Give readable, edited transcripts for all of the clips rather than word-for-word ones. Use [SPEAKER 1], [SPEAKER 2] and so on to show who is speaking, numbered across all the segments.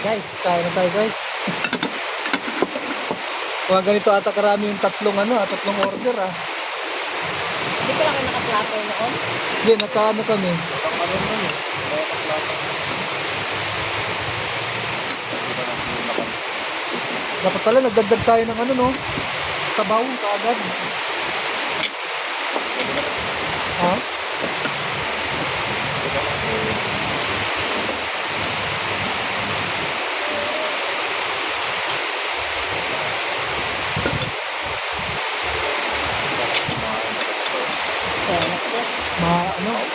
[SPEAKER 1] Guys, kain na tayo guys. Kung ganito ata karami yung tatlong order ah.
[SPEAKER 2] Hindi ko lang kayo naka-platter noon.
[SPEAKER 1] Hindi, nakaano kami. Dapat pala nagdagdag tayo ng sabaw kaagad. Ha?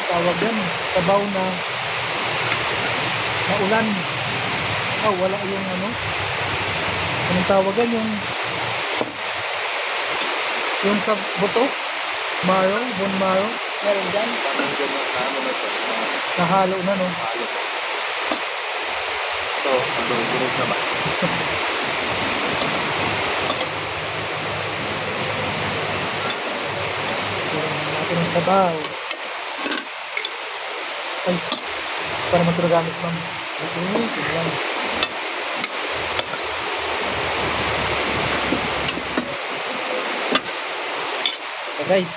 [SPEAKER 1] Tawag yan, sabaw na ulan. Wala yung anong tawag yan, yung sa buto, bone marrow.
[SPEAKER 2] Meron dyan.
[SPEAKER 1] Nahalo na, no?
[SPEAKER 3] Ito, durog na ba?
[SPEAKER 1] Tignan natin ang sabaw. Ay, para maturo gamit, ma'am. Tignan. Guys,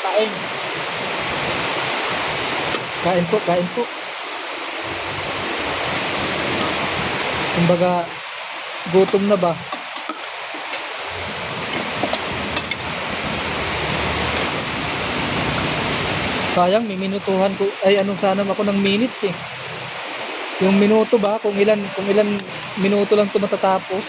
[SPEAKER 2] Kain.
[SPEAKER 1] kain po. Kumbaga, gutom na ba? Sayang, may minutuhan ko. Ay, sana ako ng minutes eh. Yung minuto ba? Kung ilan minuto lang ito matatapos.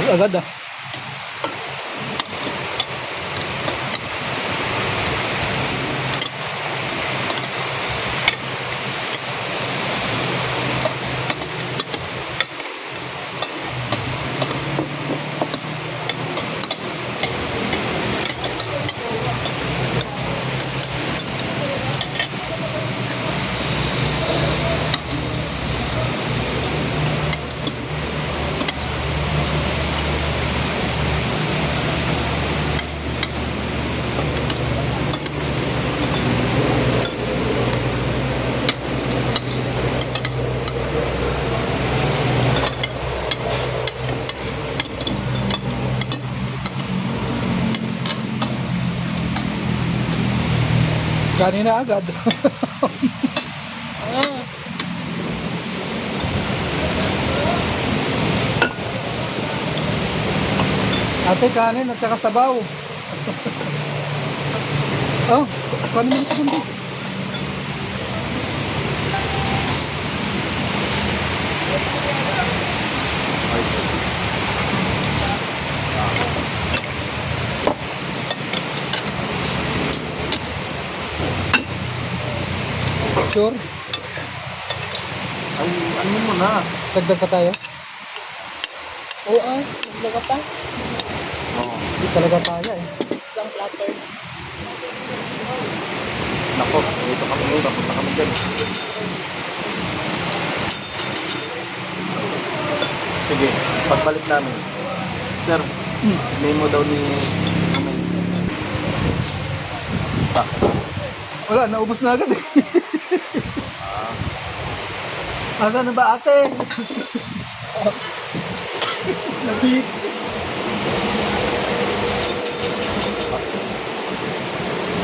[SPEAKER 1] Agad ah. Kanina agad. Ate, kanin at saka sabaw. Kanin mo ito kundi. Sure?
[SPEAKER 3] Ay, ano mo na?
[SPEAKER 1] Dagdag pa tayo?
[SPEAKER 2] Oo, naglaga pa.
[SPEAKER 3] Oo.
[SPEAKER 1] Hindi talaga kaya eh.
[SPEAKER 2] Isang platter.
[SPEAKER 3] Nako, dito kami ngayon. Napunta kami dyan. Sige, pagbalik namin. Sir, memo daw ni Kamay.
[SPEAKER 1] Wala, naubos na agad eh. Asa na ba ate? Nabit.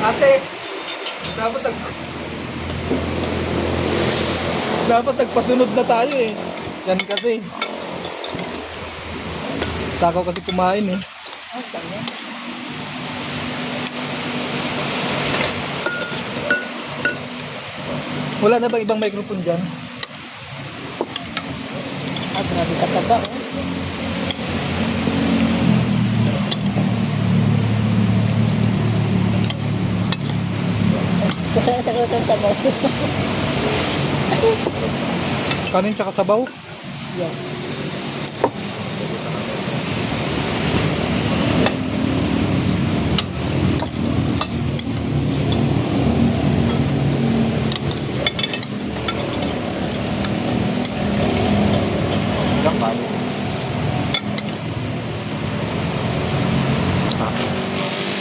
[SPEAKER 1] Ate, dapat nagpasunod na tayo eh. Yan kasi. Takaw kasi kumain eh.
[SPEAKER 2] Ah, ganyan.
[SPEAKER 1] Wala na bang ibang microphone dyan?
[SPEAKER 2] Ah, grabe kataba. Oh. Wala sa lutong sabaw.
[SPEAKER 1] Kanin tsaka sabaw?
[SPEAKER 2] Yes.
[SPEAKER 3] Ilang balik.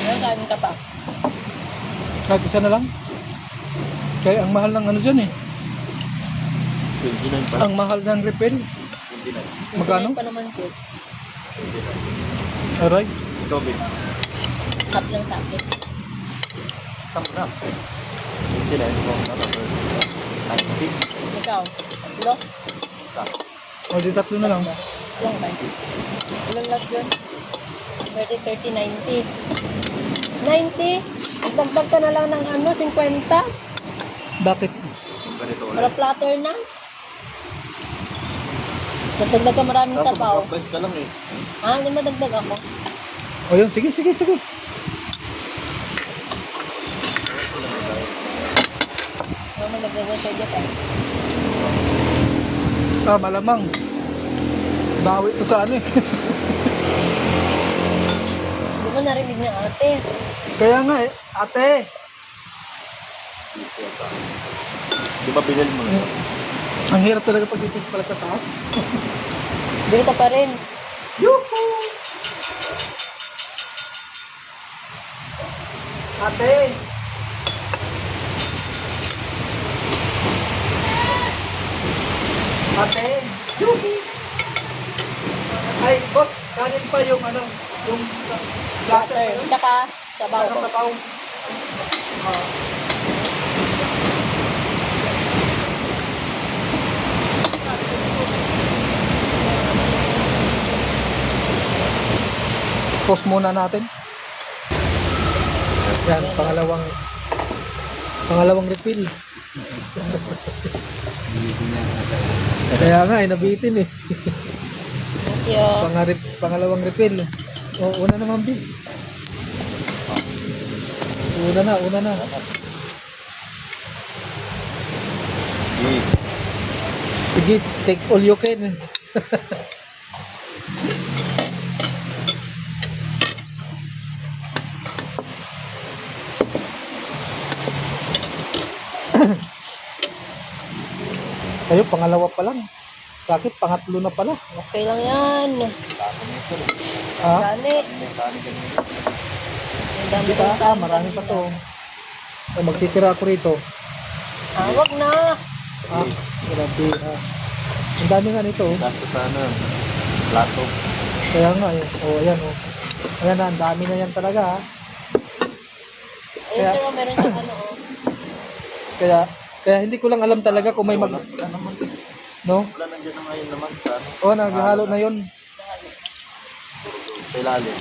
[SPEAKER 2] Ano kanin ka pa?
[SPEAKER 1] Kahit isa na lang? Kaya ang mahal ng ano dyan eh.
[SPEAKER 3] 29 pa.
[SPEAKER 1] Ang mahal ng refill.
[SPEAKER 3] 29.
[SPEAKER 1] Magkano?
[SPEAKER 2] Pa naman sir.
[SPEAKER 3] 29.
[SPEAKER 1] Aray.
[SPEAKER 3] Ikaw, babe.
[SPEAKER 2] Half lang sa akin.
[SPEAKER 3] Isang gram. 29 ko. Natapos. 90.
[SPEAKER 2] Ikaw? Ilo?
[SPEAKER 3] Isa.
[SPEAKER 1] O di tatlo na lang.
[SPEAKER 2] Ilang ba? Ilang last yun? 30, 30, 90. 90? Dagdag ka na lang ng ano, 50?
[SPEAKER 1] Bakit?
[SPEAKER 3] Ganito
[SPEAKER 2] Para
[SPEAKER 3] ulit.
[SPEAKER 2] platter na. Tapos dagdag ka maraming
[SPEAKER 3] Kaso
[SPEAKER 2] sabaw.
[SPEAKER 3] mag-price ka lang eh.
[SPEAKER 2] Ah, hindi madagdag ako.
[SPEAKER 1] O yun, sige.
[SPEAKER 2] Ano madagdag ko sa Japan?
[SPEAKER 1] Ah, malamang. Bawi to sa ano eh.
[SPEAKER 2] Hindi mo narinig niya ate.
[SPEAKER 1] Kaya nga eh, ate.
[SPEAKER 3] Easy ata. Di ba binil mo na?
[SPEAKER 1] Ang hirap talaga pag isip pala sa taas.
[SPEAKER 2] Bili ka pa rin.
[SPEAKER 1] Yuhu! Ate! Ate! Yuhu! Ay, boss, kanin pa yung ano, yung
[SPEAKER 2] Platter. Tsaka sabaw.
[SPEAKER 1] sabaw. Pause muna natin. Yan, pangalawang refill. Kaya nga, nabitin eh.
[SPEAKER 2] Thank you.
[SPEAKER 1] Pangalawang refill. O, una naman, B. Una na. Sige, take all you can. Kayo, pangalawa pa lang. Sa akin, pangatlo na pala.
[SPEAKER 2] Okay lang yan.
[SPEAKER 1] Ha?
[SPEAKER 2] Gani. Ang dami kong kanin
[SPEAKER 1] Marami pa
[SPEAKER 2] kanina.
[SPEAKER 1] to. Ay, magtitira ako rito.
[SPEAKER 2] Ah, wag na.
[SPEAKER 1] Ah, grabe. Ang dami nga nito. Oh.
[SPEAKER 3] Nasa sana. Plato.
[SPEAKER 1] Kaya nga eh. Oh, ayan oh. Ayan na, ang dami na yan talaga ha.
[SPEAKER 2] Ayun
[SPEAKER 1] Kaya-
[SPEAKER 2] sir, meron siyang ano oh.
[SPEAKER 1] Kaya hindi ko lang alam talaga kung may
[SPEAKER 3] Wala naman.
[SPEAKER 1] no?
[SPEAKER 3] Wala nandiyan na ngayon naman sa ano.
[SPEAKER 1] Oh, naghahalo na yun.
[SPEAKER 3] Sa ilalim.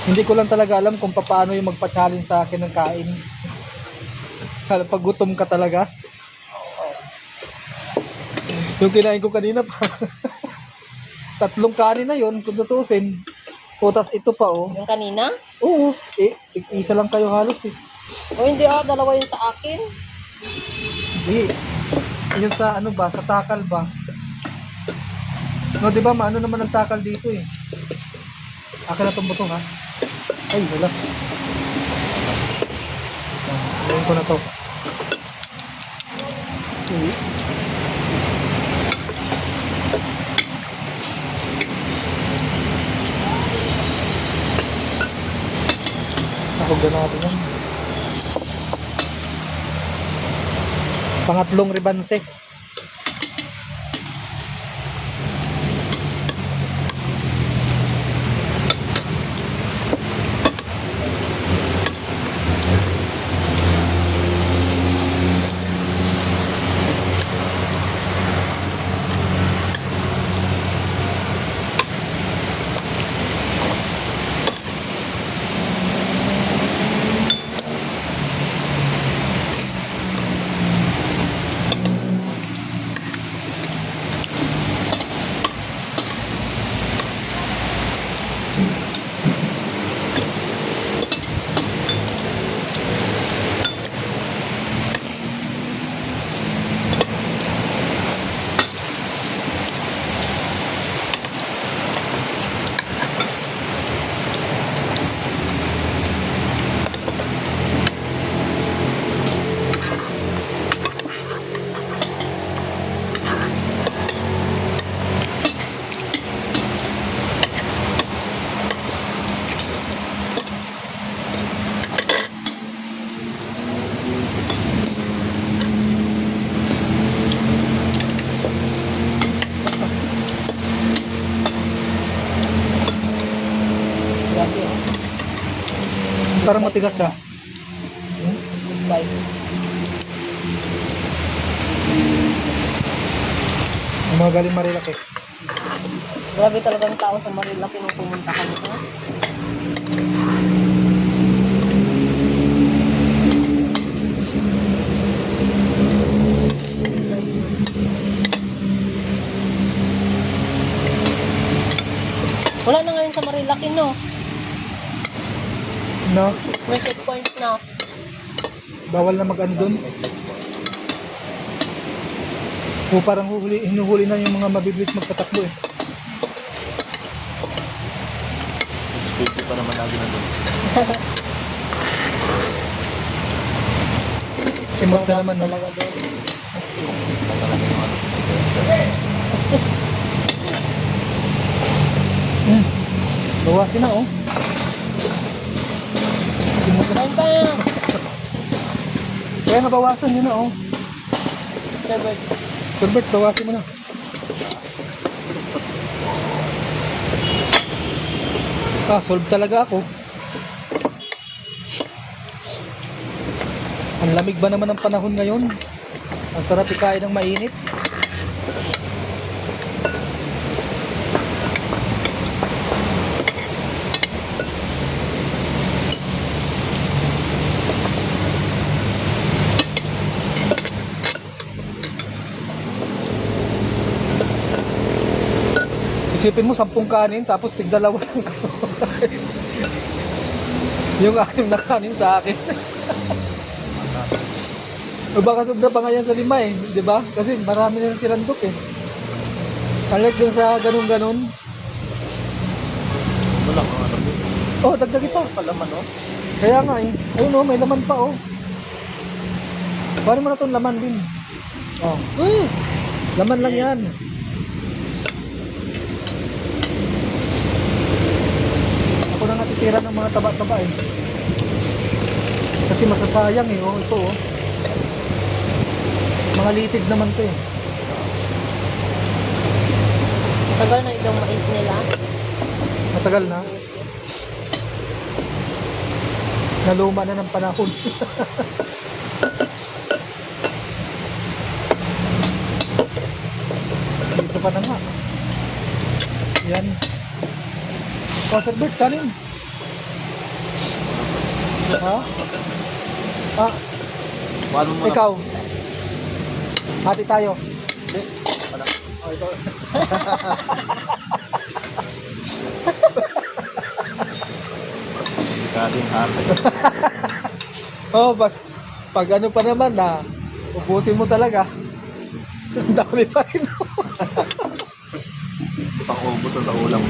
[SPEAKER 1] Hindi ko lang talaga alam kung paano yung magpa-challenge sa akin ng kain. Pag gutom ka talaga. Yung kinain ko kanina pa. 3 kanin na yun, kung tutusin. O, tas ito pa oh.
[SPEAKER 2] Yung kanina?
[SPEAKER 1] Oo, isa lang kayo halos eh.
[SPEAKER 2] O hindi ah, dalawa yun sa akin.
[SPEAKER 1] Hindi. Yun sa ano ba, sa takal ba? No, di ba maano naman ang takal dito eh. Akin na tong butong ha. Ay, wala. Ngayon ko na to. Okay. Sahog na natin yan. Pangatlong ribanse. Parang matigas ha.
[SPEAKER 2] Bye.
[SPEAKER 1] Ang mga galing Marilaki.
[SPEAKER 2] Grabe talagang tao sa Marilaki nung pumunta kami. Ha? Wala na ngayon sa Marilaki, no?
[SPEAKER 1] No?
[SPEAKER 2] May checkpoint na.
[SPEAKER 1] Bawal na mag-ano doon. O parang hinuhuli na yung mga mabibilis magpatakbo eh.
[SPEAKER 3] Speedy pa naman lagi na doon.
[SPEAKER 1] Simot na naman no?
[SPEAKER 2] Talaga doon.
[SPEAKER 3] Mas inis pa talaga yung ano.
[SPEAKER 1] Bawasin na oh. Simot na.
[SPEAKER 2] Kain pa!
[SPEAKER 1] Kaya nabawasan yun na oh.
[SPEAKER 2] Robert.
[SPEAKER 1] Herbert, bawasin mo na. Solve talaga ako. Ang lamig ba naman ng panahon ngayon? Ang sarap ikain ng mainit. Isipin mo 10 kanin tapos tig-2 lang yung 6 na kanin sa akin. O baka sobra pa nga yan sa 5 eh, di ba? Kasi marami na si Randok eh. Unlike dun sa ganun-ganun.
[SPEAKER 3] Wala kang ano doon.
[SPEAKER 1] Oh, dagdagi pa.
[SPEAKER 3] Palaman oh.
[SPEAKER 1] Kaya nga eh. Ayun oh, may laman pa oh. Paano mo na itong laman din? Oh, laman lang yan. Ako na natitira ng mga taba-taba eh. Kasi masasayang eh oh, ito oh. Mga litid naman to eh.
[SPEAKER 2] Tagal na itong mais nila.
[SPEAKER 1] Matagal na. Naluma na ng panahon. Dito pa na nga. Yan. Oh, Sir Bert, kanin. Ha? Ah,
[SPEAKER 3] Walo mo na.
[SPEAKER 1] ikaw. Hati tayo.
[SPEAKER 3] Hindi. Wala.
[SPEAKER 1] Oh, ito.
[SPEAKER 3] Kading hati.
[SPEAKER 1] Oh, pag ano pa naman na ubusin mo talaga. Ang dami pa rin.
[SPEAKER 3] Pang ubos sa ulam.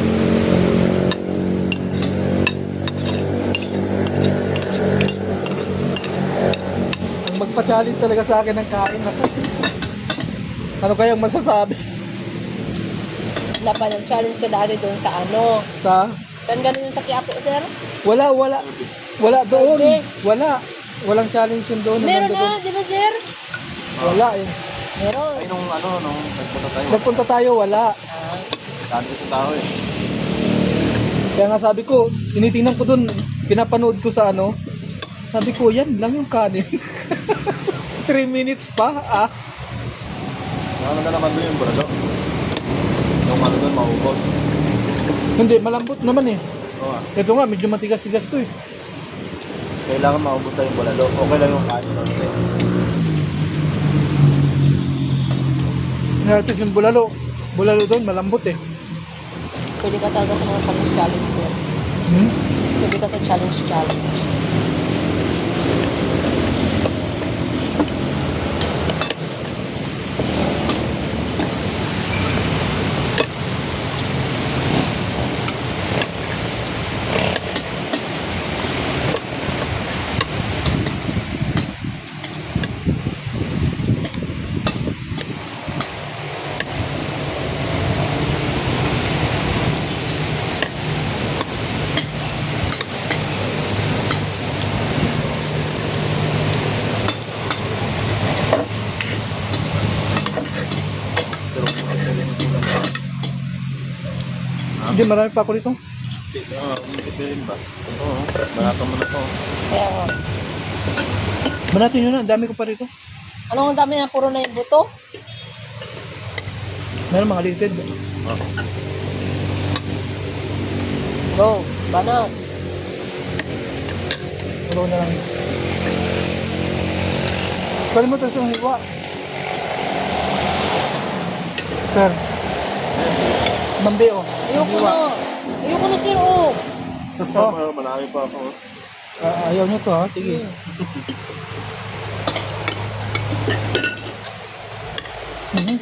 [SPEAKER 1] Ang magpa-challenge talaga sa akin ng kain ako. Ano kayang masasabi?
[SPEAKER 2] Dapat nag-challenge ka dati doon sa ano.
[SPEAKER 1] Sa
[SPEAKER 2] Saan ganun yung sa Quiapo, sir?
[SPEAKER 1] wala doon. Walang challenge yun doon.
[SPEAKER 2] Meron
[SPEAKER 1] Nandun doon.
[SPEAKER 2] na, di ba, sir?
[SPEAKER 1] Wala eh.
[SPEAKER 2] Meron.
[SPEAKER 3] Ay nung ano, nung nagpunta tayo.
[SPEAKER 1] Nagpunta tayo, wala.
[SPEAKER 2] Ah,
[SPEAKER 3] Dati sa tao eh.
[SPEAKER 1] Kaya nga sabi ko, tinitingnan ko doon, pinapanood ko sa ano. Sabi ko, yan lang yung kanin. 3 minutes pa, ah.
[SPEAKER 3] Ano na naman doon yung burado? Yung ano doon, maubos.
[SPEAKER 1] Hindi, malambot naman eh.
[SPEAKER 3] Oo ah.
[SPEAKER 1] Ito nga, medyo matigas-tigas to eh.
[SPEAKER 3] Kailangan maubos tayo yung bulalo. Okay lang yung kanin. Okay.
[SPEAKER 1] Natin yung bulalo. Bulalo doon, malambot eh.
[SPEAKER 2] pwede ka talaga sa mga challenge, sir.
[SPEAKER 1] Hmm?
[SPEAKER 2] Pwede ka sa challenge.
[SPEAKER 3] Pero kung ano yung ulam.
[SPEAKER 1] Hindi, marami pa ako dito.
[SPEAKER 3] Pipilin ba? Oo, barato mo na to.
[SPEAKER 2] Kaya nga.
[SPEAKER 1] Banatin nyo na, ang dami ko pa rito.
[SPEAKER 2] Anong ang dami na puro na yung buto?
[SPEAKER 1] Meron mga limited.
[SPEAKER 3] Oh.
[SPEAKER 2] Bro, banat.
[SPEAKER 1] Puro na lang. Pwede mo ito sa hiwa. Sir. Bambi oh.
[SPEAKER 2] Ayoko na. Ayoko na, sir, oh.
[SPEAKER 3] Malaki pa ako.
[SPEAKER 1] Ayaw nyo to ha, sige. Mhm.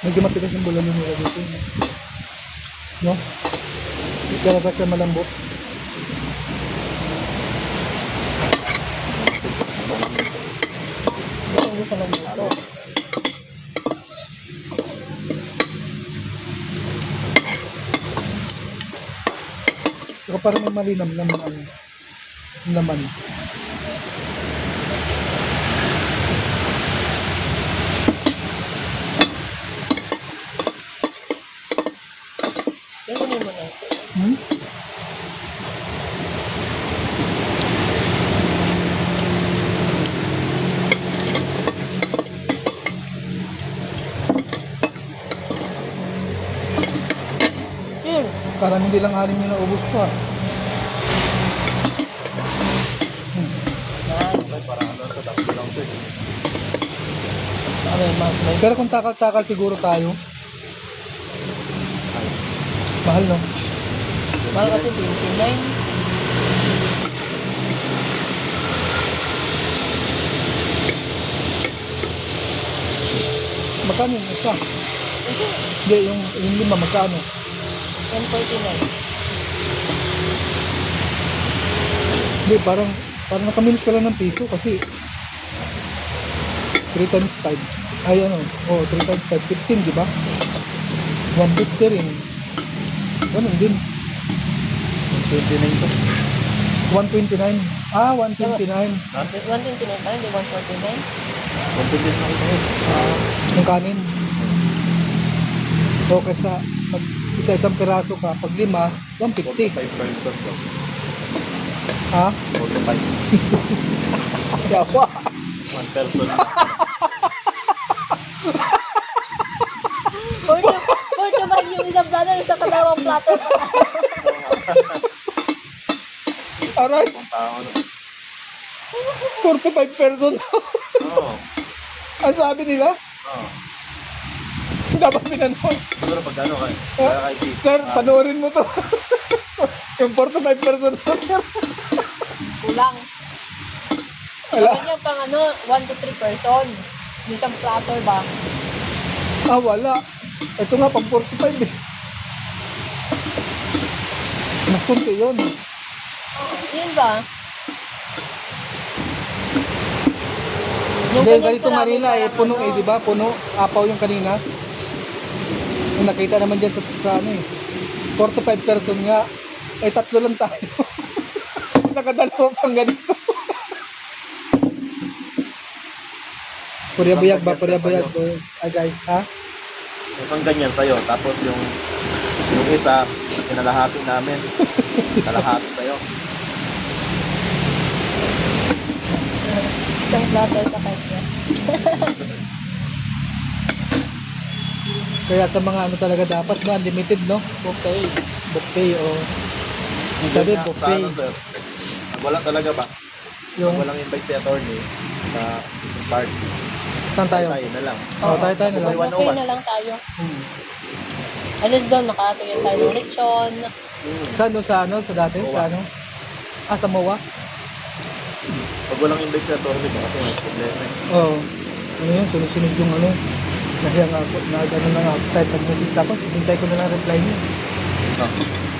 [SPEAKER 1] Medyo matigas yung bulan nila dito. No? Talaga siya malambot.
[SPEAKER 2] Hindi sa nagbuto.
[SPEAKER 1] Saka parang may malinam naman ang laman.
[SPEAKER 2] Ganun mo na.
[SPEAKER 1] Hmm?
[SPEAKER 2] Sir,
[SPEAKER 1] Parang hindi lang anim yung naubos pa.
[SPEAKER 2] yan.
[SPEAKER 3] Parang ano to, tapos lang to.
[SPEAKER 2] May
[SPEAKER 1] Pero kung takal-takal siguro tayo. Mahal no?
[SPEAKER 2] mahal kasi 29.
[SPEAKER 1] Magkano yung isa? Hindi, yung lima magkano?
[SPEAKER 2] 1049.
[SPEAKER 1] Hindi, parang nakamilis ka lang ng piso kasi 3 times 5. Ay ano, 3 times 5, 15 di ba? 150 rin. Ganun din.
[SPEAKER 3] 29 to.
[SPEAKER 1] 129. Ah, 129.
[SPEAKER 2] 129 pa, hindi 149.
[SPEAKER 3] 129 na ito.
[SPEAKER 1] Yung kanin. O kaysa pag isa-isang piraso ka, pag lima, 150.
[SPEAKER 3] 45 pesos daw.
[SPEAKER 1] Ha?
[SPEAKER 3] 45.
[SPEAKER 1] Yawa.
[SPEAKER 3] 1 person.
[SPEAKER 2] For the man yung isang platter sa kalawang platter pa.
[SPEAKER 1] Aray,
[SPEAKER 3] Kung tao na.
[SPEAKER 1] 45 persons.
[SPEAKER 3] Oo.
[SPEAKER 1] Ang sabi nila,
[SPEAKER 3] Oo.
[SPEAKER 1] dapat pinanood.
[SPEAKER 3] Siguro pag ano kayo. Kaya kay Keith.
[SPEAKER 1] Sir, panoorin mo to. Yung 45 persons.
[SPEAKER 2] Kulang.
[SPEAKER 1] Ala,
[SPEAKER 2] Sabi niya pang 1 to 3 person. Yung isang platter ba?
[SPEAKER 1] wala. Ito nga, pang 45 eh. Mas kunti yun.
[SPEAKER 2] Yun ba?
[SPEAKER 1] Hindi,
[SPEAKER 2] ganyan
[SPEAKER 1] ganito
[SPEAKER 2] karami
[SPEAKER 1] Manila eh,
[SPEAKER 2] parang
[SPEAKER 1] puno eh, di ba? Puno, apaw yung kanina. Yung nakita naman dyan sa ano eh. 45 person nga. Eh, 3 lang tayo. Nakadalawa pang ganito. Purya-buyag ba? Purya-buyag ba? Ah, guys, ha?
[SPEAKER 3] Isang ganyan sa'yo. Tapos yung isa, kinalahati namin. Kalahati sa'yo.
[SPEAKER 2] Isang platter sa kanya.
[SPEAKER 1] Kaya sa mga ano talaga dapat, no? Unlimited, no?
[SPEAKER 2] Buffet.
[SPEAKER 1] Buffet, o. Ang sabi,
[SPEAKER 3] Yun nga,
[SPEAKER 1] buffet.
[SPEAKER 3] Sa ano, sir? Pag wala talaga ba?
[SPEAKER 1] Yung,
[SPEAKER 3] Pag walang invite si attorney sa party.
[SPEAKER 1] saan tayo?
[SPEAKER 3] Tayo na lang.
[SPEAKER 1] Oo, tayo na lang.
[SPEAKER 3] Buffet
[SPEAKER 2] Buffet na lang tayo.
[SPEAKER 1] Hmm.
[SPEAKER 2] Alis doon, makatingin tayo ng lechon.
[SPEAKER 1] Saan no? Sa ano? Sa dati?
[SPEAKER 3] Moa.
[SPEAKER 1] Sa ano? Ah, sa MOA?
[SPEAKER 3] Pag walang invite si attorney ba kasi may problema eh.
[SPEAKER 1] Oo. ano yun, sunod-sunod yung ano. Nahiya nga ako, na gano'n na nga ako. Kahit nag-message ako, hinintay ko na lang reply niya.
[SPEAKER 3] Ah.